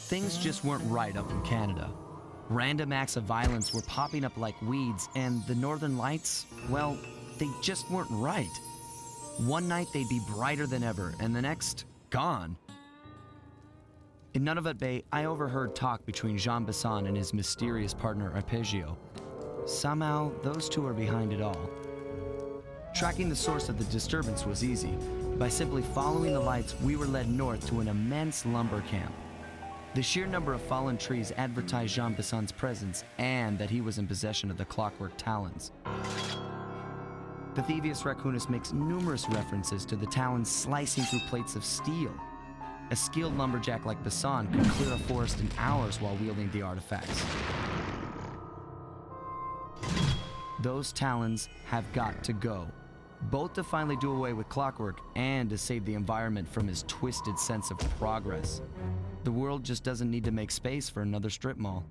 Things just weren't right up in Canada. Random acts of violence were popping up like weeds, and the Northern Lights, well, they just weren't right. One night they'd be brighter than ever, and the next, gone. In Nunavut Bay, I overheard talk between Jean Besson and his mysterious partner Arpeggio. Somehow, those two are behind it all. Tracking the source of the disturbance was easy. By simply following the lights, we were led north to an immense lumber camp. The sheer number of fallen trees advertised Jean Besson's presence and that he was in possession of the clockwork talons. The Thievius Raccoonus makes numerous references to the talons slicing through plates of steel. A skilled lumberjack like Besson could clear a forest in hours while wielding the artifacts. Those talons have got to go, both to finally do away with clockwork and to save the environment from his twisted sense of progress. The world just doesn't need to make space for another strip mall.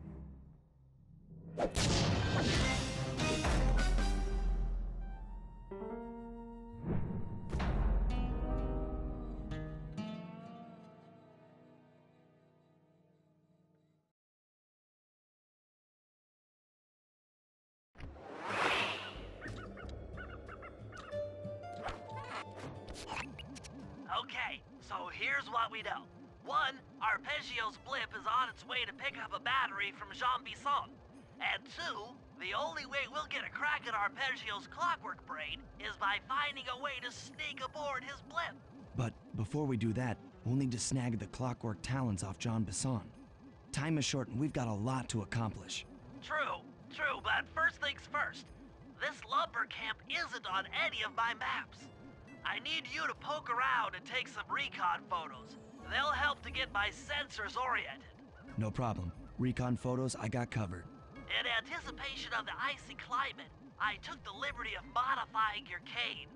Okay, so here's what we know. 1, Arpeggio's blip is on its way to pick up a battery from Jean Besson. And 2, the only way we'll get a crack at Arpeggio's clockwork brain is by finding a way to sneak aboard his blip. But before we do that, we'll need to snag the clockwork talons off Jean Besson. Time is short and we've got a lot to accomplish. True, but first things first. This lumber camp isn't on any of my maps. I need you to poke around and take some recon photos. They'll help to get my sensors oriented. No problem. Recon photos, I got covered. In anticipation of the icy climate, I took the liberty of modifying your cane.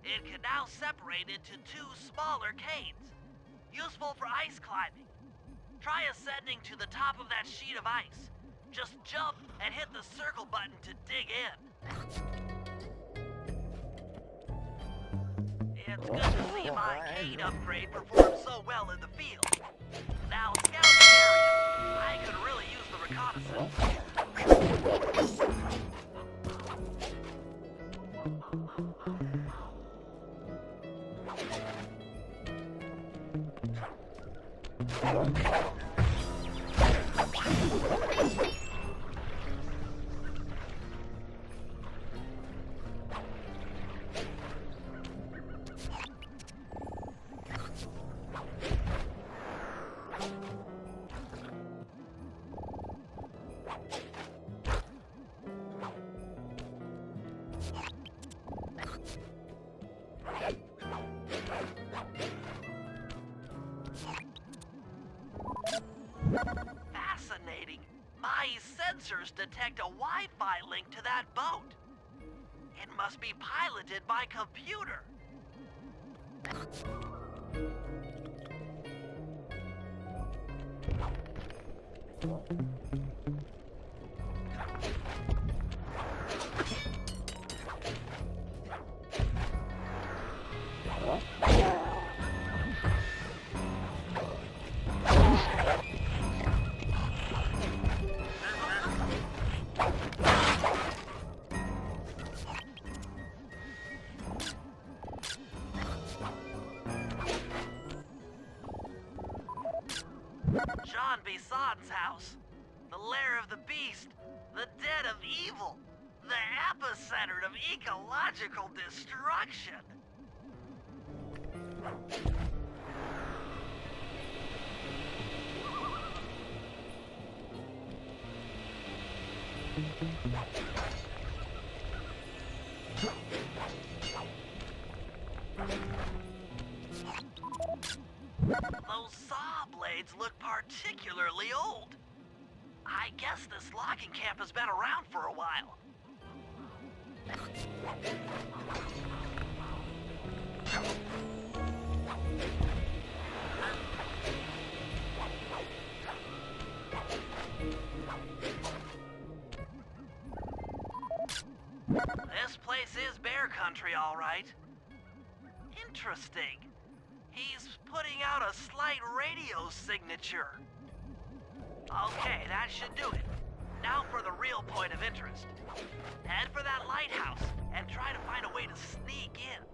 It can now separate into 2 smaller canes, useful for ice climbing. Try ascending to the top of that sheet of ice. Just jump and hit the circle button to dig in. It's good to see my cane upgrade perform so well in the field. Now scout the area. I could really use the reconnaissance. Fascinating. My sensors detect a Wi-Fi link to that boat. It must be piloted by computer. Jean Besson's house. The lair of the beast. The den of evil. The epicenter of ecological destruction. Those saw blades look particularly old. I guess this logging camp has been around for a while. This place is bear country, all right. Interesting. He's putting out a slight radio signature. Okay, that should do it. Now for the real point of interest. Head for that lighthouse and try to find a way to sneak in.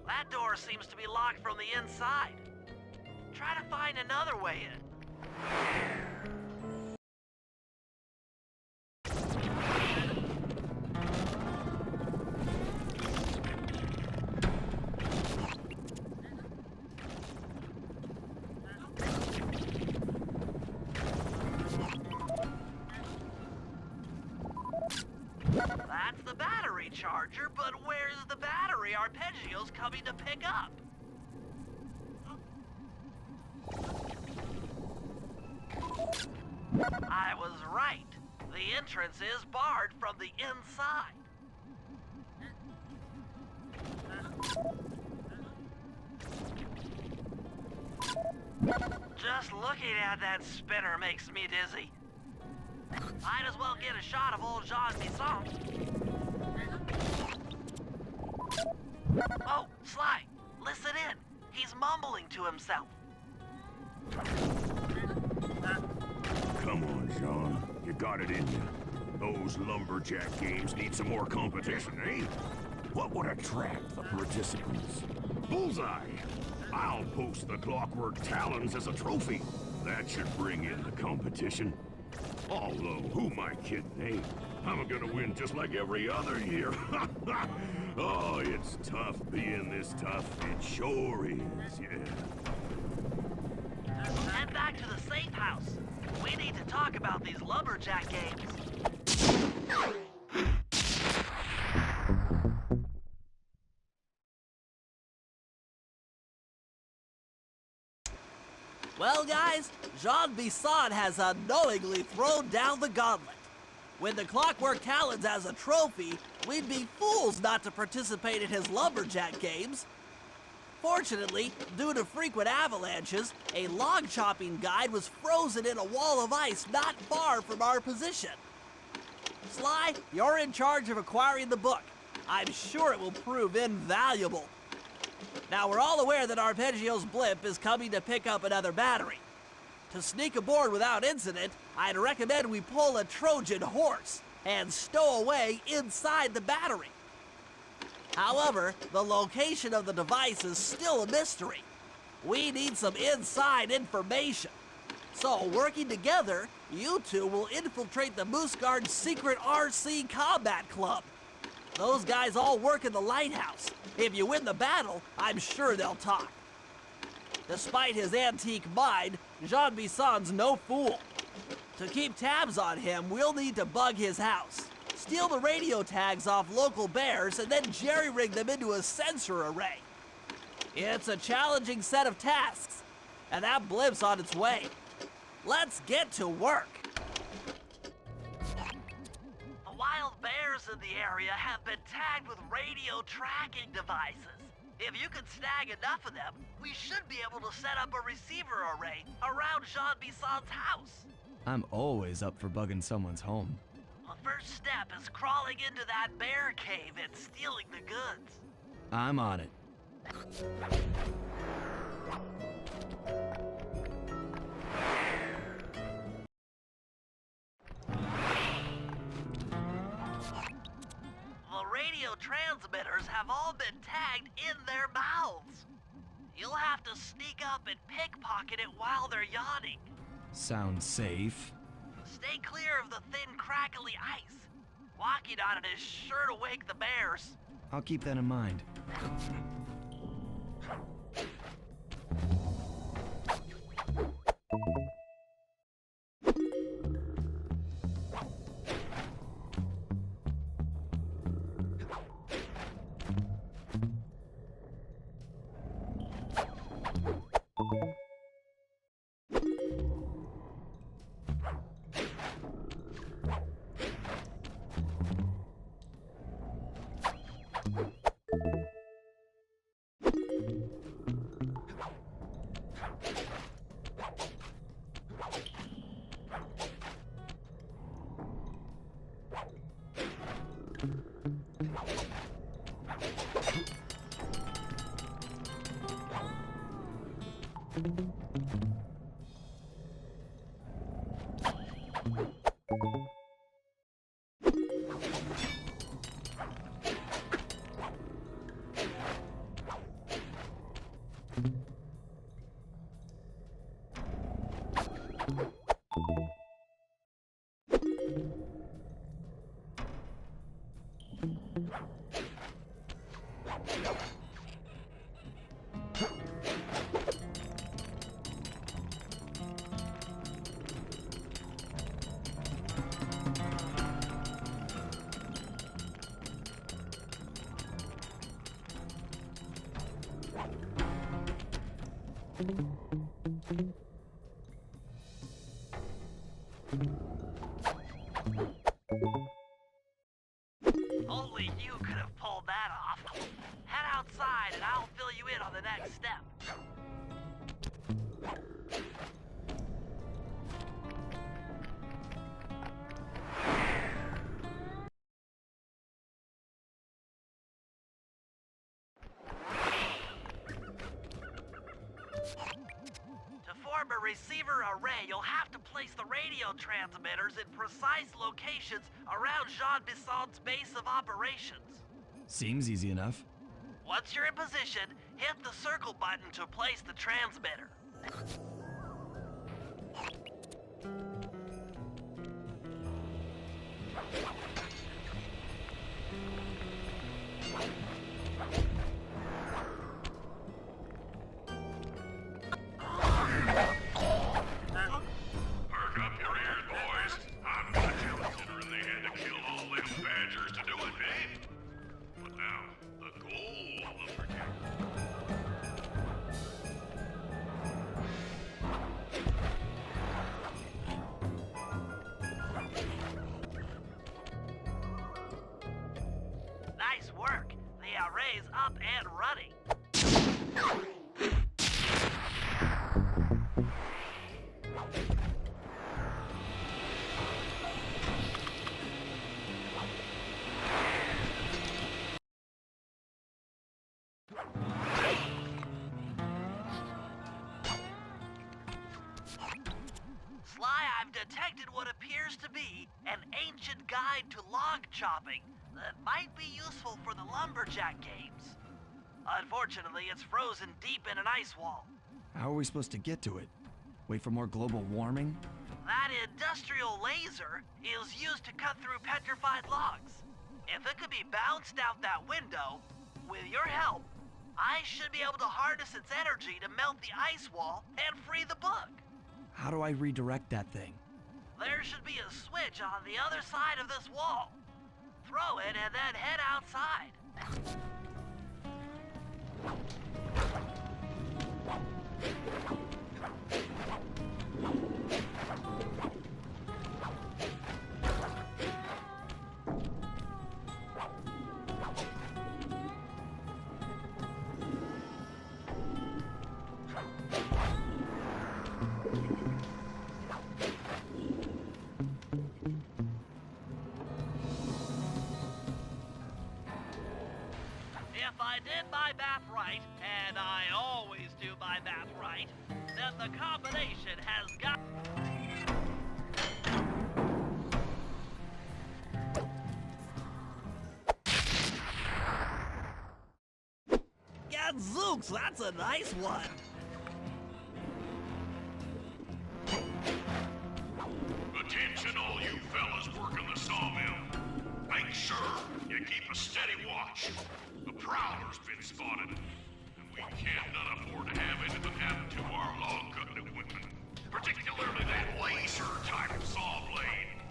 That door seems to be locked from the inside. Try to find another way in. That's the battery charger, but where's the battery Arpeggio's coming to pick up? I was right. The entrance is barred from the inside. Just looking at that spinner makes me dizzy. Might as well get a shot of old Jean Bisson. Oh, Sly, listen in. He's mumbling to himself. Come on, Jean. You got it in you. Those lumberjack games need some more competition, eh? What would attract the participants? Bullseye! I'll post the clockwork talons as a trophy. That should bring in the competition. Although, who am I kidding, eh? I'm gonna win just like every other year. Oh, it's tough being this tough. It sure is, yeah. Head back to the safe house. We need to talk about these lumberjack games. Well, guys, Jean Bisson has unknowingly thrown down the gauntlet. With the Clockwork Talons as a trophy, we'd be fools not to participate in his lumberjack games. Fortunately, due to frequent avalanches, a log chopping guide was frozen in a wall of ice not far from our position. Sly, you're in charge of acquiring the book. I'm sure it will prove invaluable. Now, we're all aware that Arpeggio's blimp is coming to pick up another battery. To sneak aboard without incident, I'd recommend we pull a Trojan horse and stow away inside the battery. However, the location of the device is still a mystery. We need some inside information. So, working together, you two will infiltrate the Moose Guard's secret RC Combat Club. Those guys all work in the lighthouse. If you win the battle, I'm sure they'll talk. Despite his antique mind, Jean Bisson's no fool. To keep tabs on him, we'll need to bug his house, steal the radio tags off local bears, and then jerry-rig them into a sensor array. It's a challenging set of tasks, and that blimp's on its way. Let's get to work. The wild bears in the area have been tagged with radio tracking devices. If you can snag enough of them, we should be able to set up a receiver array around Jean Bisson's house. I'm always up for bugging someone's home. The first step is crawling into that bear cave and stealing the goods. I'm on it. The radio transmitters have all been tagged in their mouths. You'll have to sneak up and pickpocket it while they're yawning. Sounds safe. Stay clear of the thin, crackly ice. Walking on it is sure to wake the bears. I'll keep that in mind. Only you could have pulled that off. Head outside and I'll fill you in on the next step. To form a receiver array, you'll have to place the radio transmitters in precise locations around Jean Bisson's base of operations. Seems easy enough. Once you're in position, hit the circle button to place the transmitter. Perk up your ears, boys. I'm not considering they had to kill all them badgers to do it, eh? But now, the gold lumberjack. Nice work. The array's up and running. Sly, I've detected what appears to be an ancient guide to log chopping that might be useful for the lumberjack games. Unfortunately, it's frozen deep in an ice wall. How are we supposed to get to it? Wait for more global warming? That industrial laser is used to cut through petrified logs. If it could be bounced out that window, with your help, I should be able to harness its energy to melt the ice wall and free the book. How do I redirect that thing? There should be a switch on the other side of this wall. Throw it and then head outside. If I did my math right, and I always do my math right, then the combination has got... Gadzooks, that's a nice one. Attention, all you fellas working the sawmill. Make sure you keep a steady watch. A prowler's been spotted, and we cannot afford to have anything happen to our log-cutting equipment, particularly that laser-type saw blade.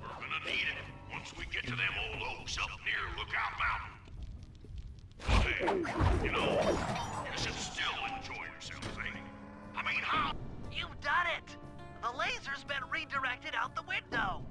We're gonna need it once we get to them old oaks up near Lookout Mountain. But hey, you know, you should still enjoy yourselves, eh? I mean, how? You've done it! The laser's been redirected out the window.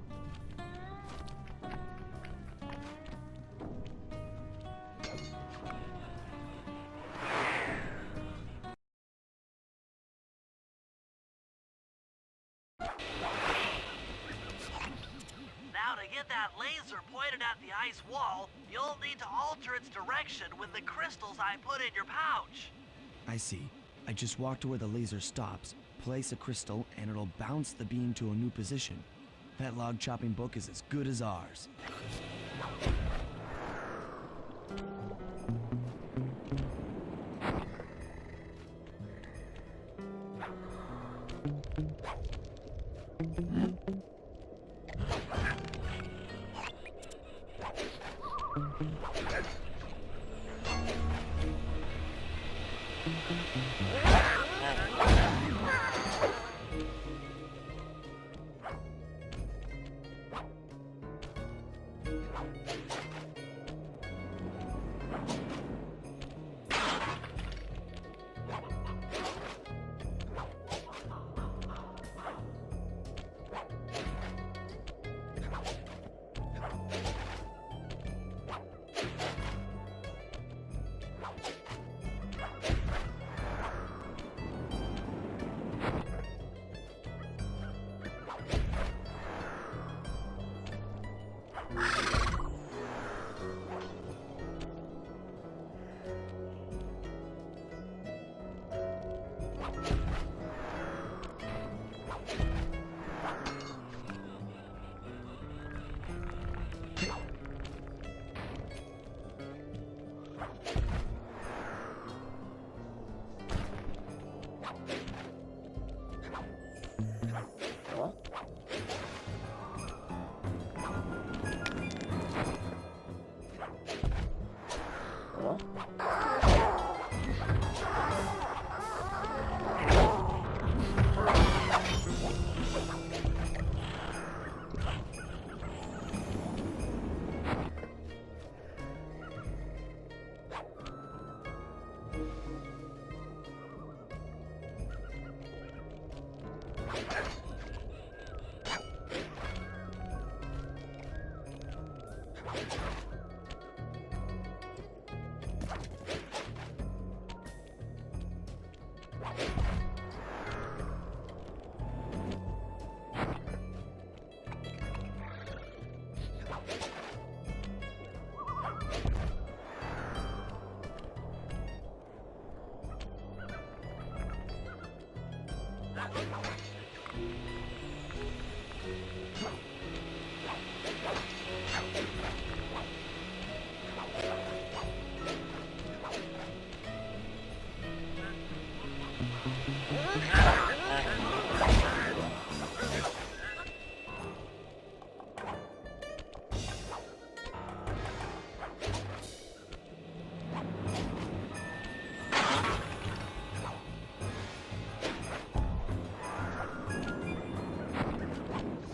Now to get that laser pointed at the ice wall, you'll need to alter its direction with the crystals I put in your pouch. I see. I just walk to where the laser stops, place a crystal, and it'll bounce the beam to a new position. That log chopping book is as good as ours.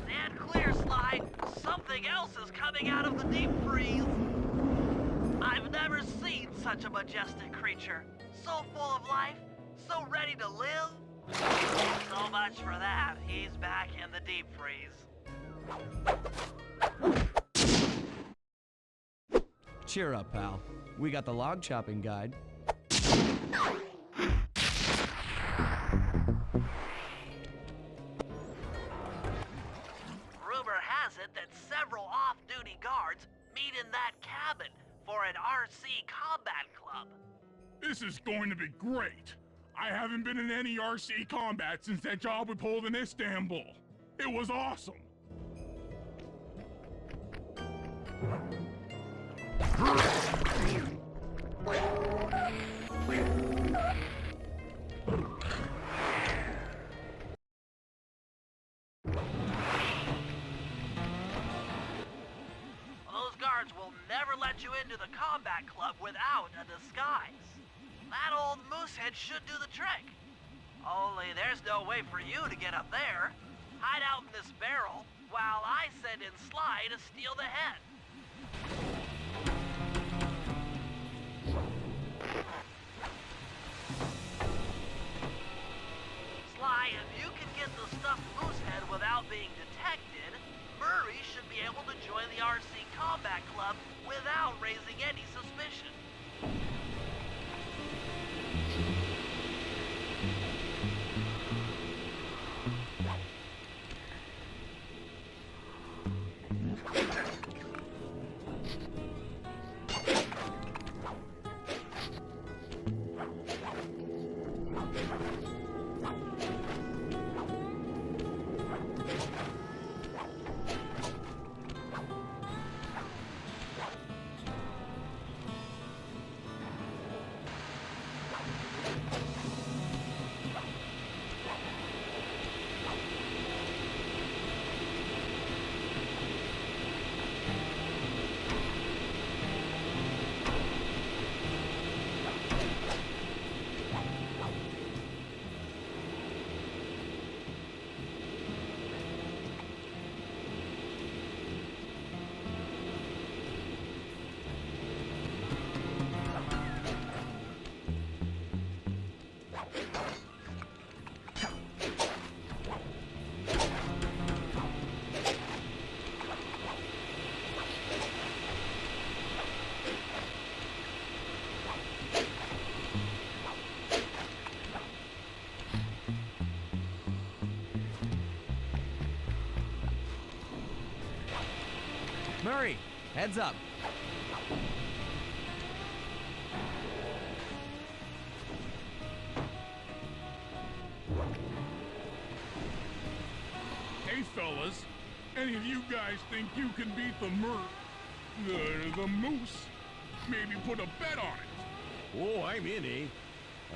Stand clear, Sly. Something else is coming out of the deep freeze. I've never seen such a majestic creature. So full of life, so ready to live. So much for that. He's back in the deep freeze. Cheer up, pal. We got the log chopping guide. Rumor has it that several off-duty guards meet in that cabin for an RC combat club. This is going to be great. I haven't been in any RC combat since that job we pulled in Istanbul. It was awesome. Those guards will never let you into the combat club without a disguise. That old moosehead should do the trick. Only there's no way for you to get up there. Hide out in this barrel while I send in Sly to steal the head. Sly, if you can get the stuffed moosehead without being detected, Murray should be able to join the RC Combat Club without raising any suspicion. Murray, heads up. Hey, fellas. Any of you guys think you can beat the moose? Maybe put a bet on it. Oh, I'm in, eh?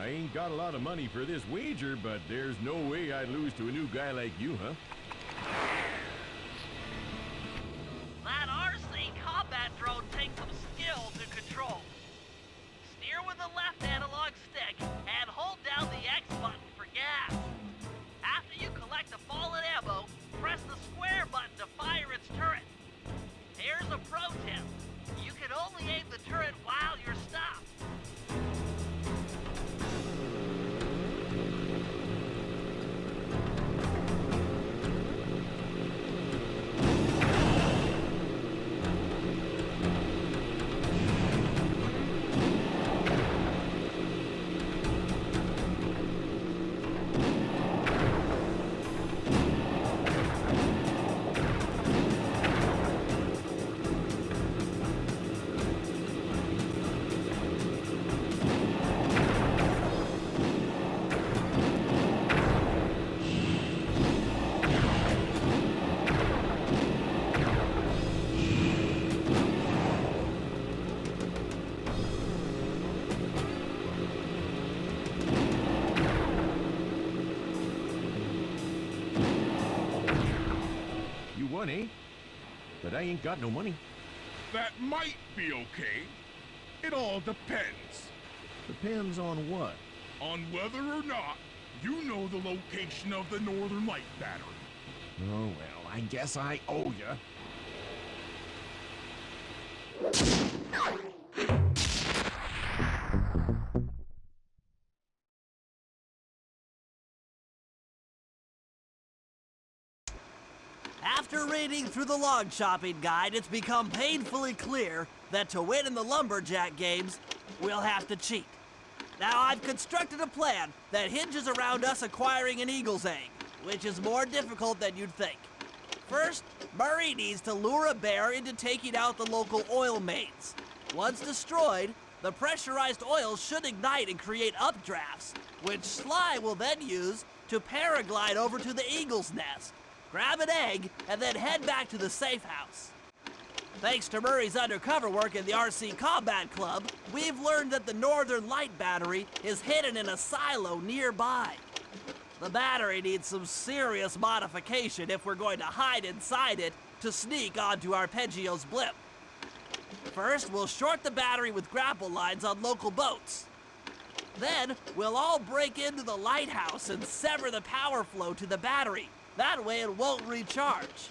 I ain't got a lot of money for this wager, but there's no way I'd lose to a new guy like you, huh? That RC combat drone takes some skill to control. Steer with the left analog stick and hold down the X button for gas. After you collect the fallen ammo, press the square button to fire its turret. Here's a pro tip. You can only aim the turret while you're stopped. You won, eh? But I ain't got no money. That might be okay. It all depends Depends on what? on whether or not you know the location of the Northern Light Battery. Oh, well, I guess I owe ya. After reading through the log shopping guide, it's become painfully clear that to win in the lumberjack games, we'll have to cheat. Now, I've constructed a plan that hinges around us acquiring an eagle's egg, which is more difficult than you'd think. First, Murray needs to lure a bear into taking out the local oil mains. Once destroyed, the pressurized oil should ignite and create updrafts, which Sly will then use to paraglide over to the eagle's nest, grab an egg, and then head back to the safe house. Thanks to Murray's undercover work in the RC Combat Club, we've learned that the Northern Light Battery is hidden in a silo nearby. The battery needs some serious modification if we're going to hide inside it to sneak onto Arpeggio's blimp. First, we'll short the battery with grapple lines on local boats. Then, we'll all break into the lighthouse and sever the power flow to the battery. That way it won't recharge.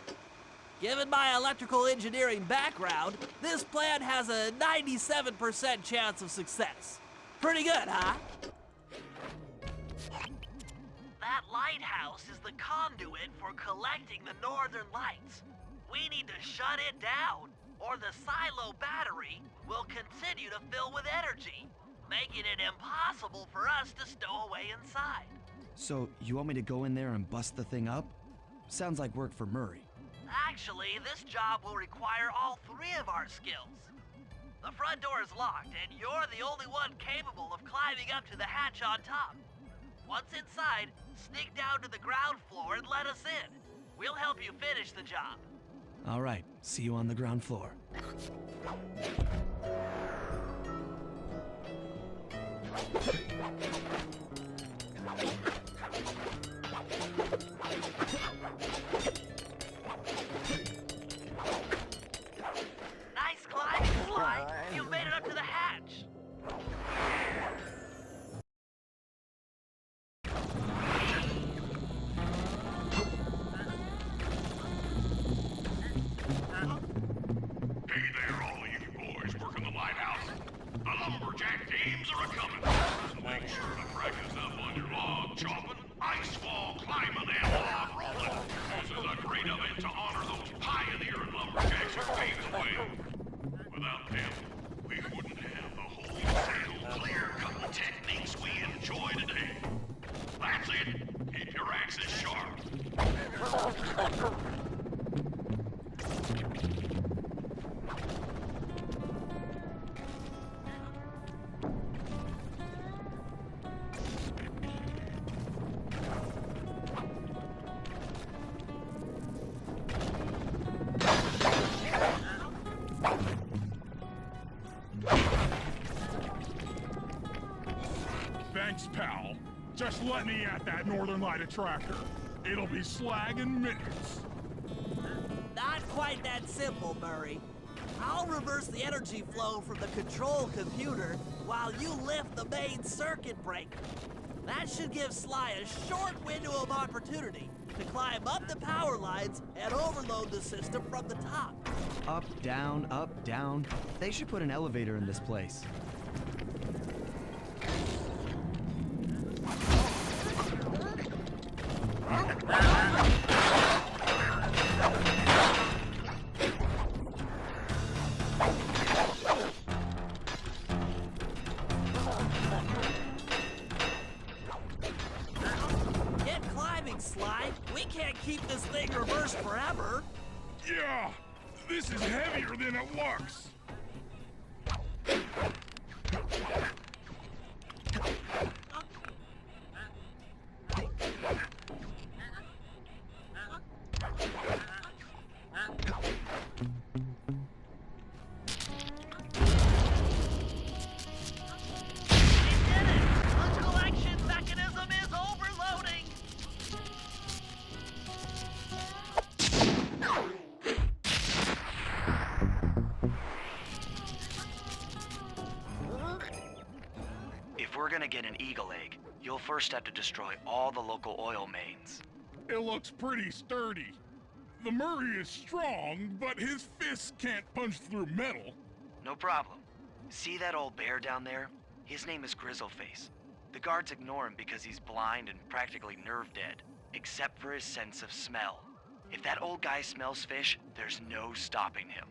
Given my electrical engineering background, this plan has a 97% chance of success. Pretty good, huh? That lighthouse is the conduit for collecting the northern lights. We need to shut it down, or the silo battery will continue to fill with energy, making it impossible for us to stow away inside. So, you want me to go in there and bust the thing up? Sounds like work for Murray. Actually, this job will require all three of our skills. The front door is locked, and you're the only one capable of climbing up to the hatch on top. Once inside, sneak down to the ground floor and let us in. We'll help you finish the job. All right, see you on the ground floor. Nice climbing, Sly. You made it up to the hatch. Hey there, all you boys working the lighthouse. The lumberjack games are a-coming. Make sure to practice up on your log chopping, ice wall climbing, and log rolling. This is a great event to honor those pioneering lumberjacks who paved the way. Without them, we wouldn't have the whole sail clear-cutting techniques we enjoy today. That's it. Keep your axes sharp. let me at that Northern Light attractor. It'll be slag in minutes. Not quite that simple, Murray. I'll reverse the energy flow from the control computer while you lift the main circuit breaker. That should give Sly a short window of opportunity to climb up the power lines and overload the system from the top. Up, down, up, down. They should put an elevator in this place. Get climbing, Sly. We can't keep this thing reversed forever. Yeah, this is heavier than it looks. If we're gonna get an eagle egg, you'll first have to destroy all the local oil mains. It looks pretty sturdy. The Murray is strong, but his fists can't punch through metal. No problem. See that old bear down there? His name is Grizzleface. The guards ignore him because he's blind and practically nerve dead, except for his sense of smell. If that old guy smells fish, there's no stopping him.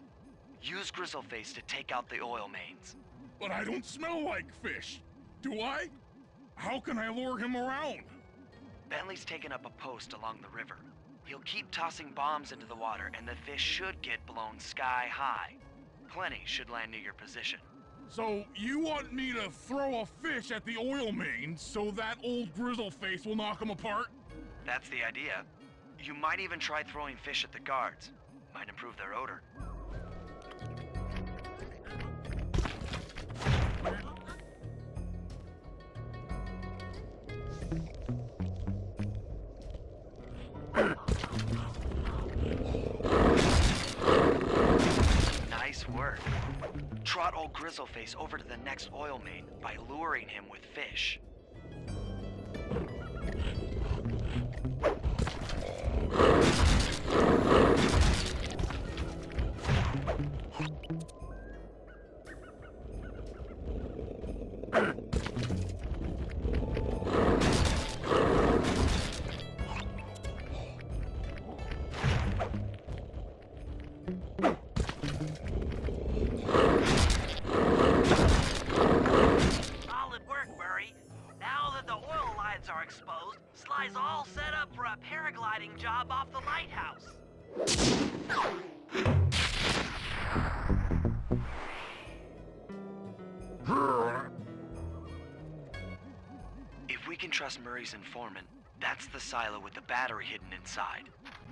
Use Grizzleface to take out the oil mains. But I don't smell like fish. Do I? How can I lure him around? Bentley's taken up a post along the river. He'll keep tossing bombs into the water and the fish should get blown sky high. Plenty should land near your position. So you want me to throw a fish at the oil main so that old Grizzleface will knock him apart? That's the idea. You might even try throwing fish at the guards. Might improve their odor. Nice work. Trot old Grizzleface over to the next oil main by luring him with fish. Solid work, Murray. Now that the oil lines are exposed, Sly's all set up for a paragliding job off the lighthouse. If we can trust Murray's informant, that's the silo with the battery hidden inside.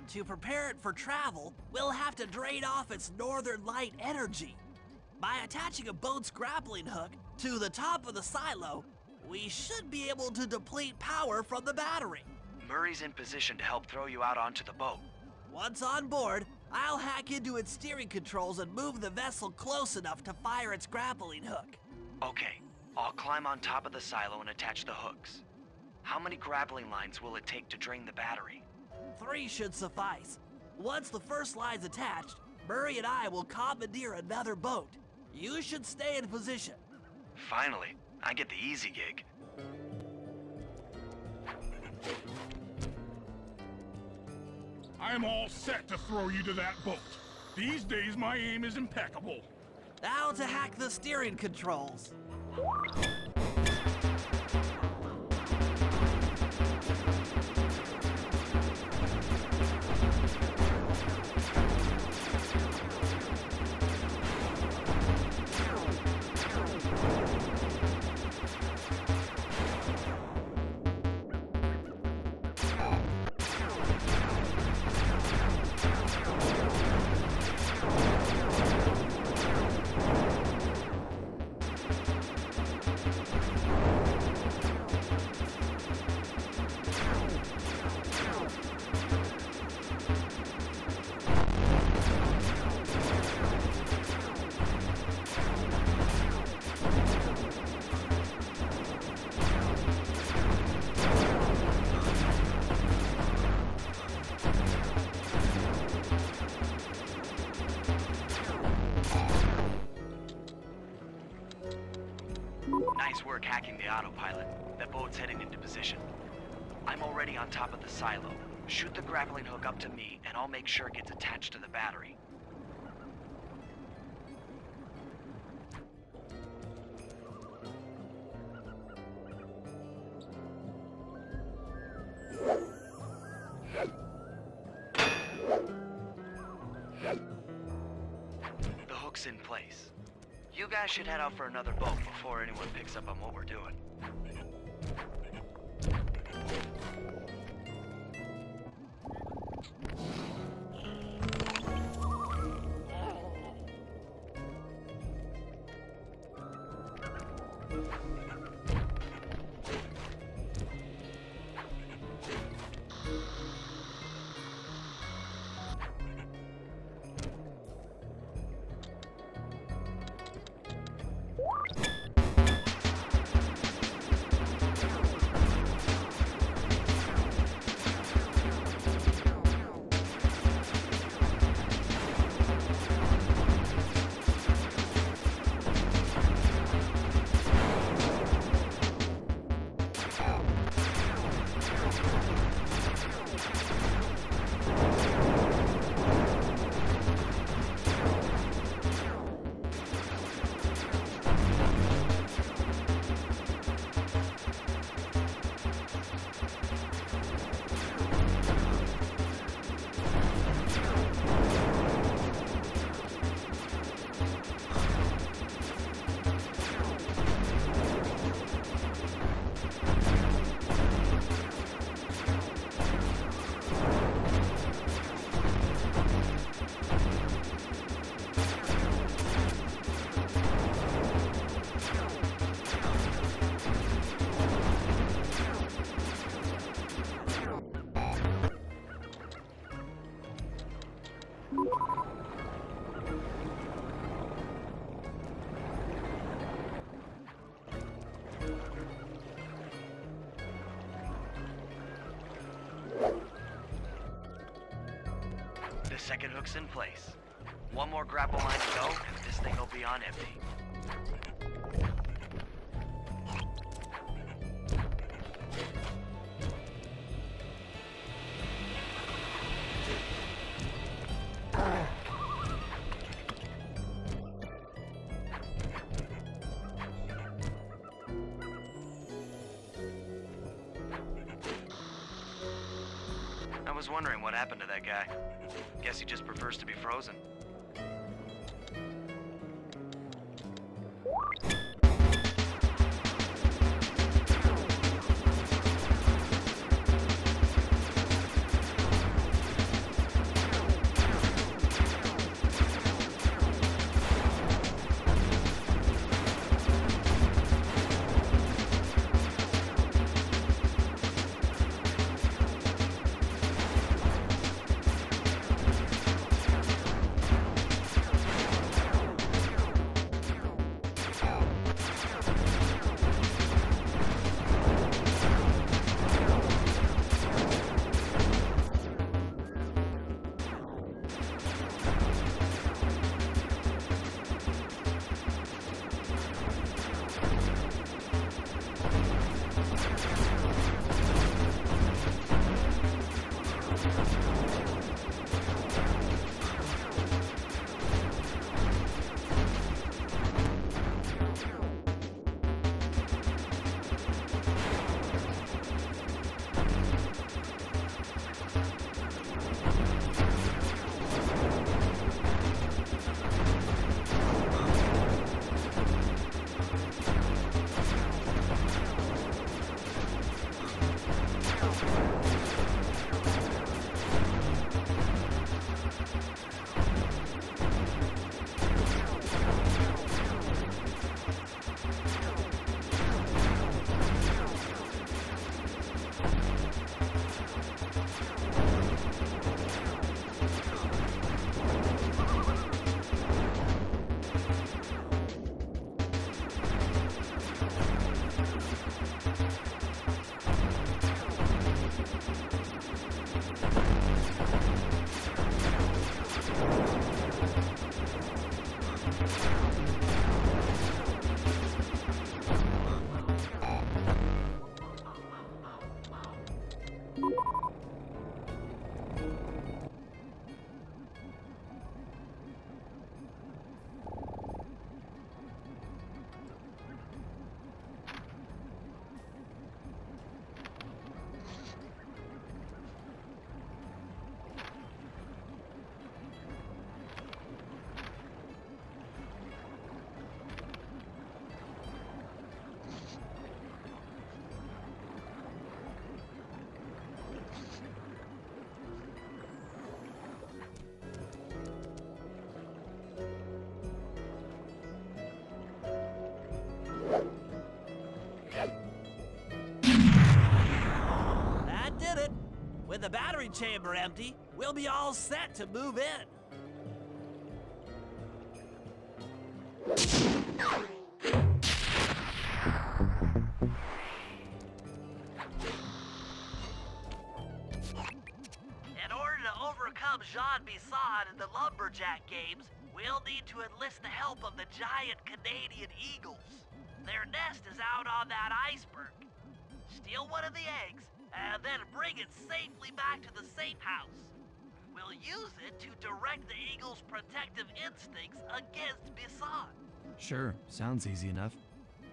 To prepare it for travel, we'll have to drain off its northern light energy. By attaching a boat's grappling hook to the top of the silo, we should be able to deplete power from the battery. Murray's in position to help throw you out onto the boat. Once on board, I'll hack into its steering controls and move the vessel close enough to fire its grappling hook. Okay, I'll climb on top of the silo and attach the hooks. How many grappling lines will it take to drain the battery? 3 should suffice. Once the first line's attached, Murray and I will commandeer another boat. You should stay in position. Finally, I get the easy gig. I'm all set to throw you to that boat. These days, my aim is impeccable. Now to hack the steering controls. Nice work hacking the autopilot. That boat's heading into position. I'm already on top of the silo. Shoot the grappling hook up to me, and I'll make sure it gets attached to the battery. The hook's in place. You guys should head out for another boat before anyone picks up on what we're doing. The second hook's in place. One more grapple line to go, and this thing will be on empty. I was wondering what happened to that guy. Guess he just prefers to be frozen. battery chamber empty, we'll be all set to move in. In order to overcome Jean Bisson in the Lumberjack games, we'll need to enlist the help of the giant Canadian eagles. Their nest is out on that iceberg. Steal one of the eggs, and then bring it safely back to the safe house. We'll use it to direct the eagle's protective instincts against Bisson. Sure, sounds easy enough.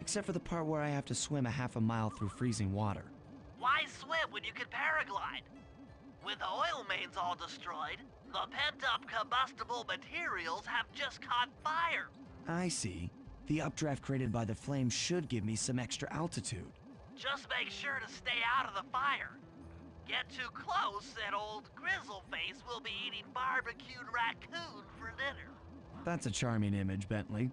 Except for the part where I have to swim a half a mile through freezing water. Why swim when you can paraglide? With the oil mains all destroyed, the pent-up combustible materials have just caught fire. I see. The updraft created by the flames should give me some extra altitude. Just make sure to stay out of the fire. Get too close and old Grizzleface will be eating barbecued raccoon for dinner. That's a charming image, Bentley.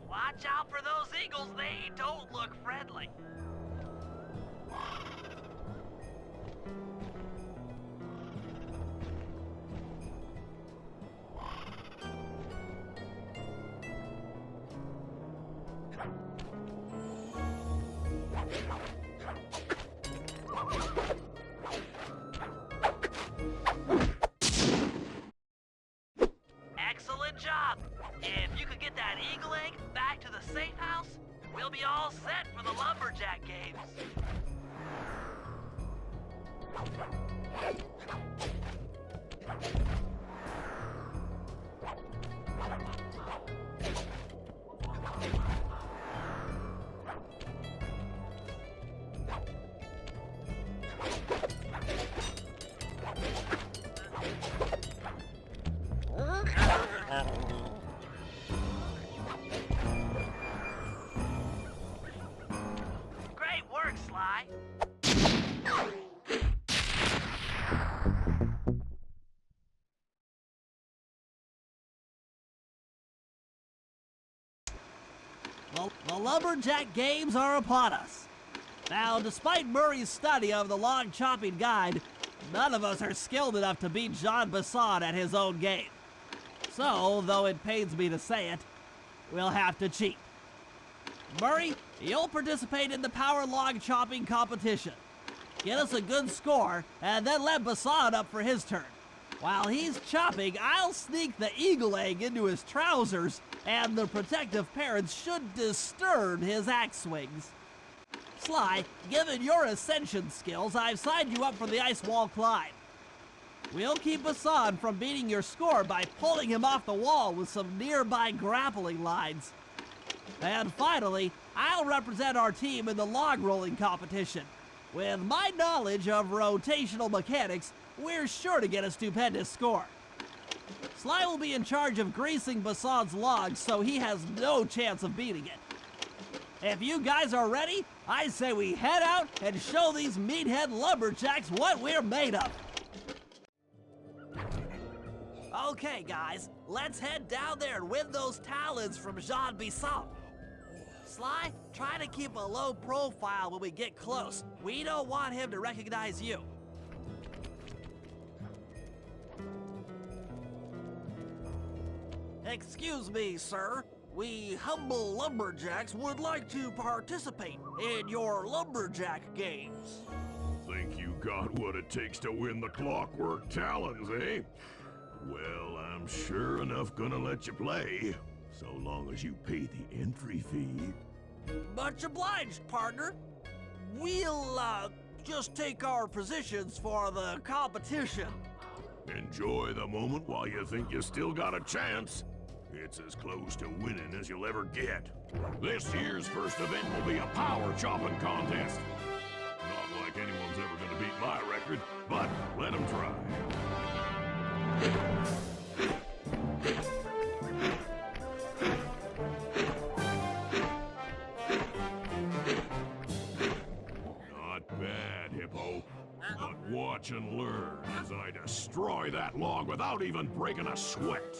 Watch out for those eagles, they don't look friendly. Excellent job. If you could get that eagle egg back to the safe house, we'll be all set for the Lumberjack games. Great work, Sly. Well, the Lumberjack games are upon us. Now, despite Murray's study of the log chopping guide, none of us are skilled enough to beat Jean Bisson at his own game. So, though it pains me to say it, we'll have to cheat. Murray, you'll participate in the power log chopping competition. Get us a good score, and then let Bisson up for his turn. While he's chopping, I'll sneak the eagle egg into his trousers, and the protective parents should disturb his axe swings. Sly, given your ascension skills, I've signed you up for the ice wall climb. We'll keep Bisson from beating your score by pulling him off the wall with some nearby grappling lines. And finally, I'll represent our team in the log rolling competition. With my knowledge of rotational mechanics, we're sure to get a stupendous score. Sly will be in charge of greasing Bisson's logs, so he has no chance of beating it. If you guys are ready, I say we head out and show these meathead lumberjacks what we're made of. Okay, guys, let's head down there and win those talons from Jean Bisson. Sly, try to keep a low profile when we get close. We don't want him to recognize you. Excuse me, sir. We humble lumberjacks would like to participate in your lumberjack games. Think you got what it takes to win the Clockwork Talons, eh? Well, I'm sure enough gonna let you play, so long as you pay the entry fee. Much obliged, partner. We'll, just take our positions for the competition. Enjoy the moment while you think you still got a chance. It's as close to winning as you'll ever get. This year's first event will be a power chopping contest. Not like anyone's ever gonna beat my record, but let them try. Not bad, Hippo. But watch and learn as I destroy that log without even breaking a sweat.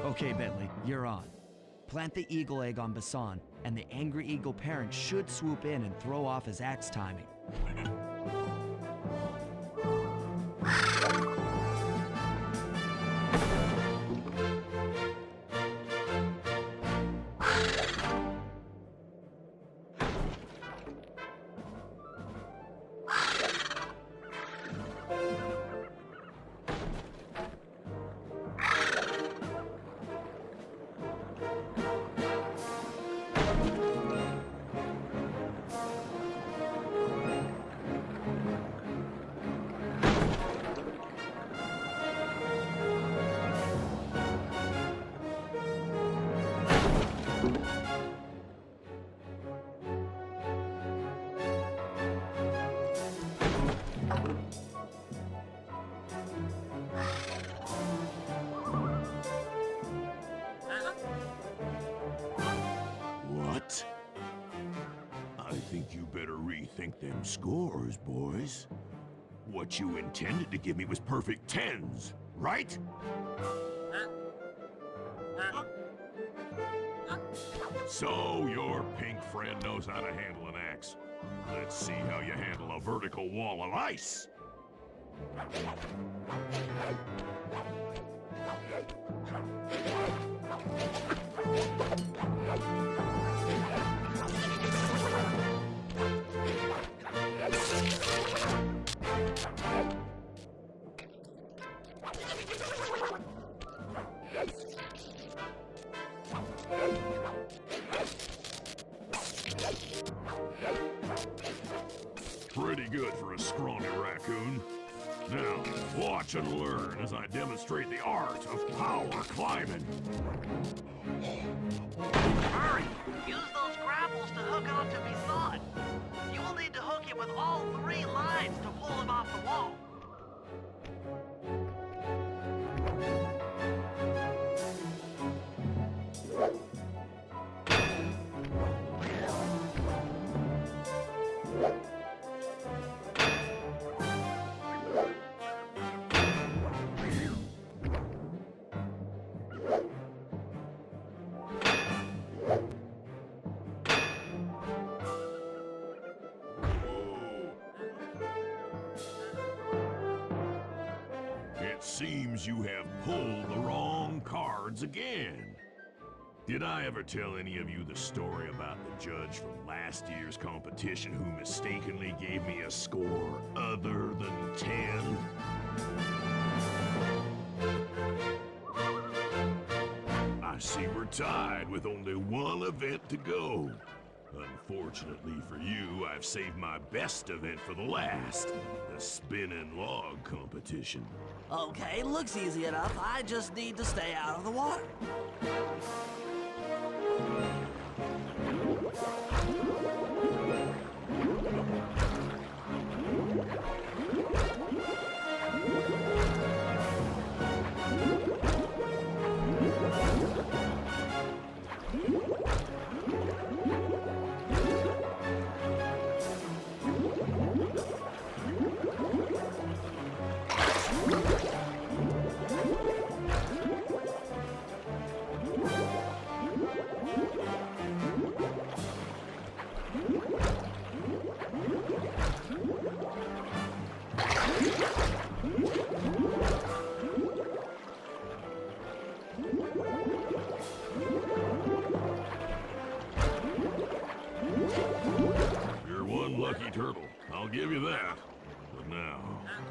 Okay, Bentley, you're on. Plant the eagle egg on Bassan, and the angry eagle parent should swoop in and throw off his axe timing. What? I think you better rethink them scores, boys. What you intended to give me was perfect tens, right? So your pink friend knows how to handle an axe. Let's see how you handle a vertical wall of ice. Pretty good for a scrawny raccoon. Now, watch and learn as I demonstrate the art of power climbing. Hurry! Use those grapples to hook onto Bassan. You will need to hook him with all 3 lines to pull him off the wall. It seems you have pulled the wrong cards again. Did I ever tell any of you the story about the judge from last year's competition who mistakenly gave me a score other than 10? I see we're tied with only one event to go. Unfortunately for you, I've saved my best event for the last, the spinning log competition. Okay, looks easy enough. I just need to stay out of the water.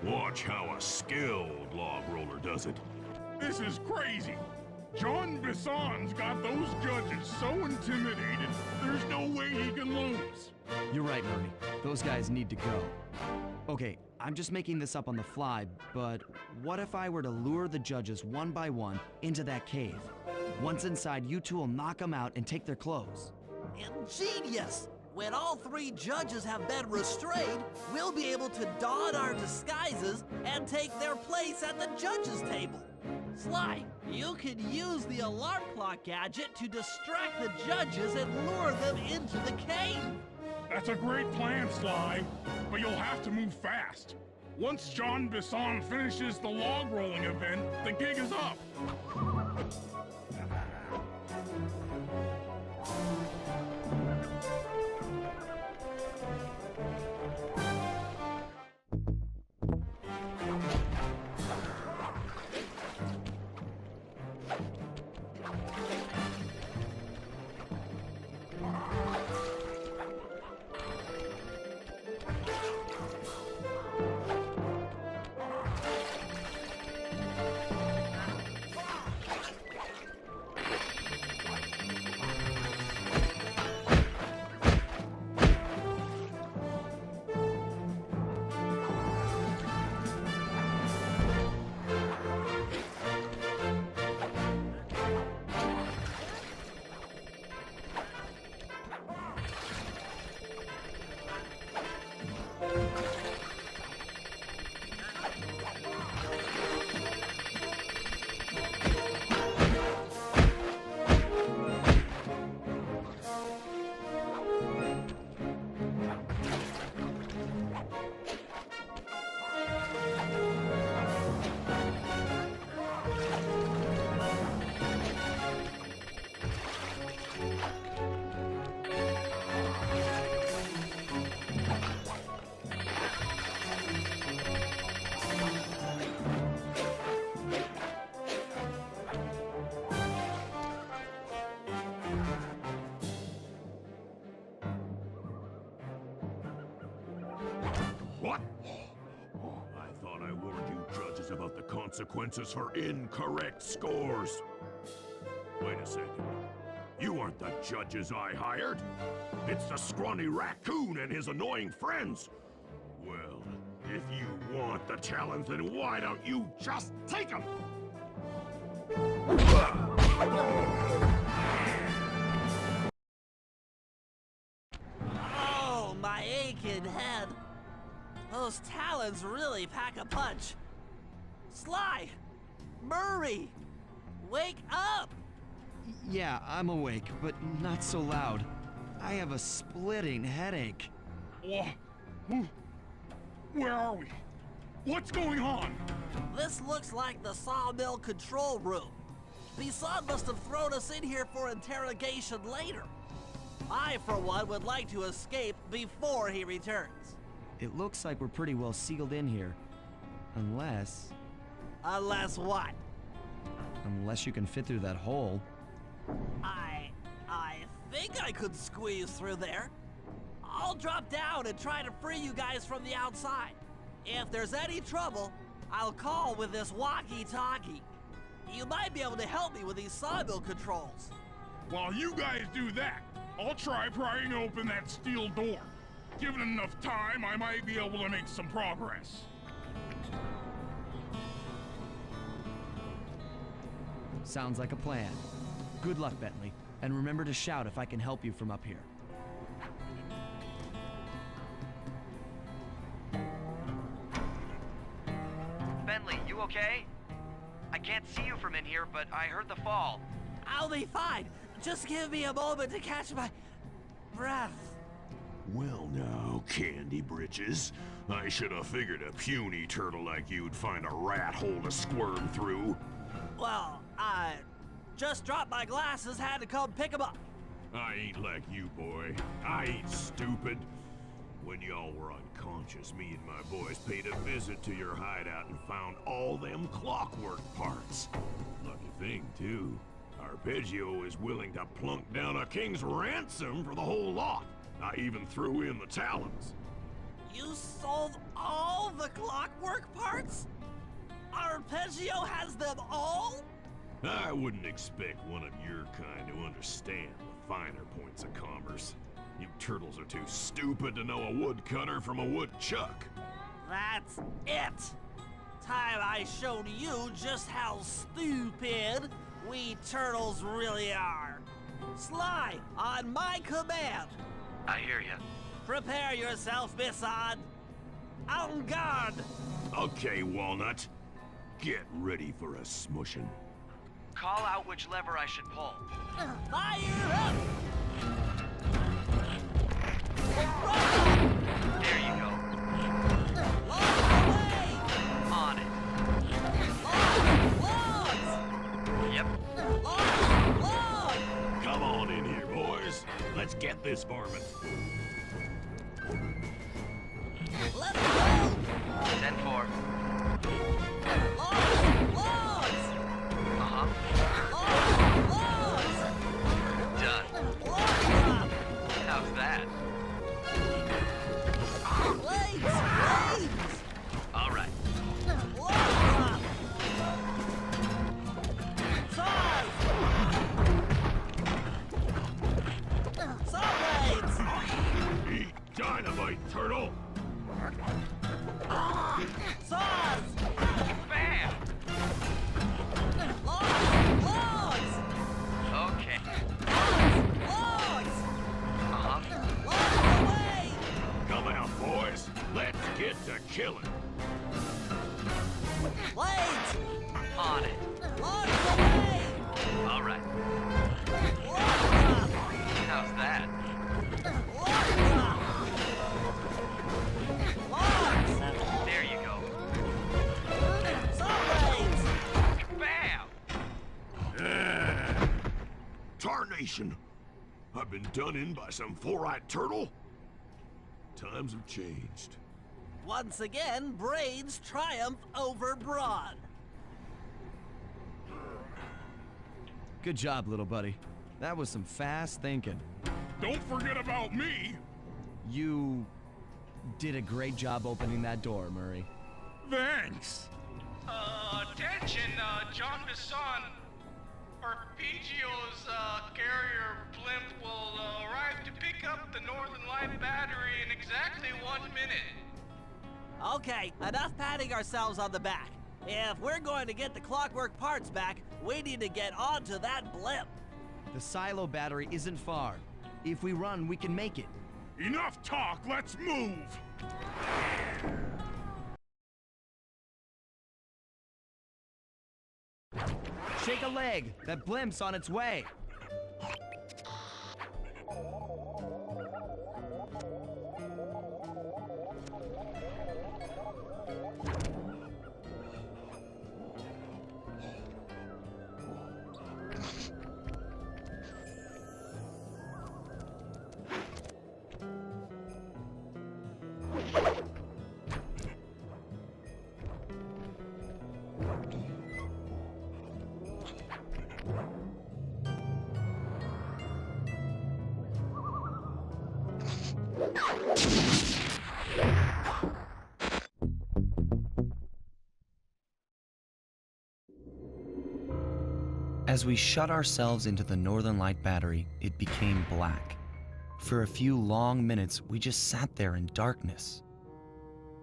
Watch how a skilled log roller does it. This is crazy. John Bisson's got those judges so intimidated, there's no way he can lose. You're right, Murray. Those guys need to go. Okay, I'm just making this up on the fly, but what if I were to lure the judges one by one into that cave? Once inside, you two will knock them out and take their clothes. Ingenious! When all 3 judges have been restrained, we'll be able to don our disguises and take their place at the judges' table. Sly, you can use the alarm clock gadget to distract the judges and lure them into the cave. That's a great plan, Sly, but you'll have to move fast. Once John Bisson finishes the log rolling event, the gig is up. What? I thought I warned you judges about the consequences for incorrect scores. Wait a second. You aren't the judges I hired. It's the scrawny raccoon and his annoying friends. Well, if you want the challenge, then why don't you just take them? Oh, my aching head. Those talons really pack a punch. Sly! Murray! Wake up! Yeah, I'm awake, but not so loud. I have a splitting headache. Where are we? What's going on? This looks like the sawmill control room. Bisson must have thrown us in here for interrogation later. I, for one, would like to escape before he returns. It looks like we're pretty well sealed in here. Unless... Unless what? Unless you can fit through that hole. I think I could squeeze through there. I'll drop down and try to free you guys from the outside. If there's any trouble, I'll call with this walkie-talkie. You might be able to help me with these sawmill controls. While you guys do that, I'll try prying open that steel door. Given enough time, I might be able to make some progress. Sounds like a plan. Good luck, Bentley. And remember to shout if I can help you from up here. Bentley, you okay? I can't see you from in here, but I heard the fall. I'll be fine. Just give me a moment to catch my breath. Well now, Candy Britches. I should have figured a puny turtle like you'd find a rat hole to squirm through. Well, I just dropped my glasses, had to come pick them up. I ain't like you, boy. I ain't stupid. When y'all were unconscious, me and my boys paid a visit to your hideout and found all them clockwork parts. Lucky thing, too. Arpeggio is willing to plunk down a king's ransom for the whole lot. I even threw in the talons. You sold all the clockwork parts? Arpeggio has them all? I wouldn't expect one of your kind to understand the finer points of commerce. You turtles are too stupid to know a woodcutter from a woodchuck. That's it! Time I showed you just how stupid we turtles really are. Sly, on my command. I hear you. Prepare yourself, Bisson. En garde! Okay, Walnut. Get ready for a smushing. Call out which lever I should pull. Fire up! There you go. Logs away! On it. Logs! Yep. Logs! Come on in here, boys. Let's get this varmint. Let's go! 10-4. Logs! Uh-huh. Logs! Done. Logs! How's that? Blades! Blades! All right. Logs! Saws! Saw blades! Eat dynamite, turtle. Saws! Bam! Logs! Okay. Logs! Uh-huh. Logs away! Come out, boys. Let's get to killing. Blades! On it. Logs away! All right. Logs! How's that? Logs! Logs! There you go. Saw blades! Bam! Tarnation! I've been done in by some four-eyed turtle? Times have changed. Once again, brains triumph over brawn. Good job, little buddy. That was some fast thinking. Don't forget about me. You did a great job opening that door, Murray. Thanks. Attention, John Bisson. Arpeggio's carrier blimp will arrive to pick up the Northern Light battery in exactly 1 minute. Okay, enough patting ourselves on the back. If we're going to get the clockwork parts back, we need to get onto that blimp. The silo battery isn't far. If we run, we can make it. Enough talk, let's move. Shake a leg. That blimp's on its way. As we shut ourselves into the Northern Light battery, it became black. For a few long minutes, we just sat there in darkness.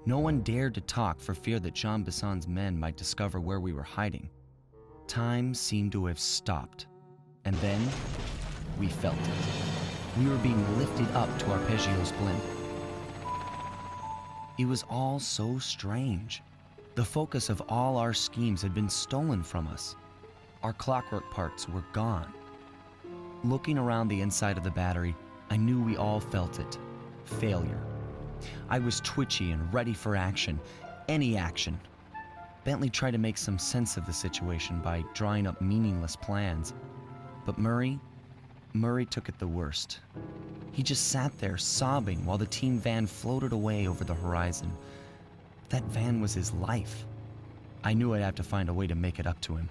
No one dared to talk for fear that Jean Bisson's men might discover where we were hiding. Time seemed to have stopped. And then, we felt it. We were being lifted up to Arpeggio's blimp. It was all so strange. The focus of all our schemes had been stolen from us. Our clockwork parts were gone. Looking around the inside of the battery, I knew we all felt it. Failure. I was twitchy and ready for action. Any action. Bentley tried to make some sense of the situation by drawing up meaningless plans. But Murray took it the worst. He just sat there sobbing while the team van floated away over the horizon. That van was his life. I knew I'd have to find a way to make it up to him.